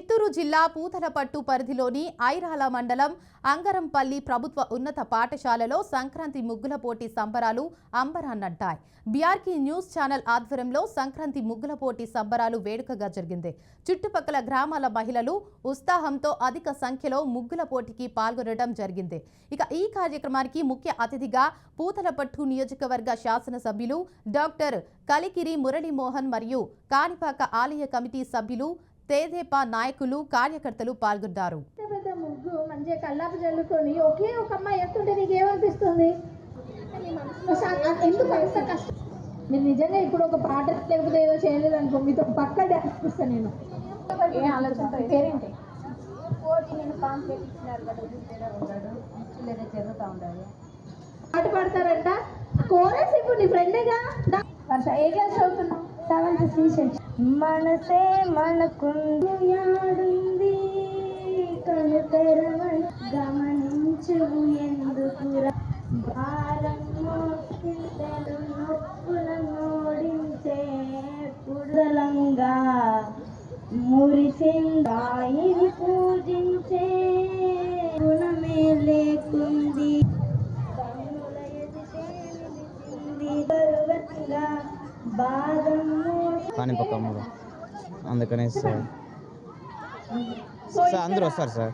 చిత్తూరు జిల్లా పూతలపట్టు పరిధిలోని ఐరాల మండలం అంగరంపల్లి ప్రభుత్వ ఉన్నత పాఠశాలలో సంక్రాంతి ముగ్గుల పోటీ సంబరాలు అంబరాన్నంటాయి. బీఆర్కే న్యూస్ ఛానల్ ఆధ్వర్యంలో సంక్రాంతి ముగ్గుల పోటీ సంబరాలు వేడుకగా జరిగింది. చుట్టుపక్కల గ్రామాల మహిళలు ఉత్సాహంతో అధిక సంఖ్యలో ముగ్గుల పోటీకి పాల్గొనడం జరిగింది. ఇక ఈ కార్యక్రమానికి ముఖ్య అతిథిగా పూతలపట్టు నియోజకవర్గ శాసనసభ్యులు డాక్టర్ కలికిరి మురళీమోహన్ మరియు కాణిపాక ఆలయ కమిటీ సభ్యులు తేదేపా నాయకులు కార్యకర్తలు పాల్గొన్నారు. ముగ్గు మంచిగా కల్లాపు చల్లుకొని ఒకే ఒక అమ్మాయి ఎత్తుంటే నీకేమనిపిస్తుంది? ఎందుకు అంత కష్టం? మీరు నిజంగా ఇప్పుడు ఒక పాట లేకపోతే ఏదో చేయలేదు అనుకో, మీతో పక్క డాన్స్ ఇస్తాను నేను. ఏ ఆలోచన పేరేంటి? పాట పాడతారంట. కోరస్ ఇప్పుడు నీ ఫ్రెండేగా. ఏ క్లాస్ చదువుతున్నావు? 7th C section. మనసే మనకుంది కనుతెరవని గమనించు ఎందుకురా భారం మోసిందెలు నొప్పులను ఓడించే పుడలంగా మురిసిందాయిని పూజించే గుణమే లేకుంది కన్నుల ఎదుటే నిలిచింది బరువెత్తుగా బాధం కాణిపాక అందుకనే సార్ అందరూ వస్తారు సార్.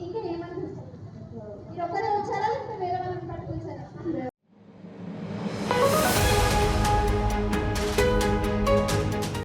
ఇంకా ఏమని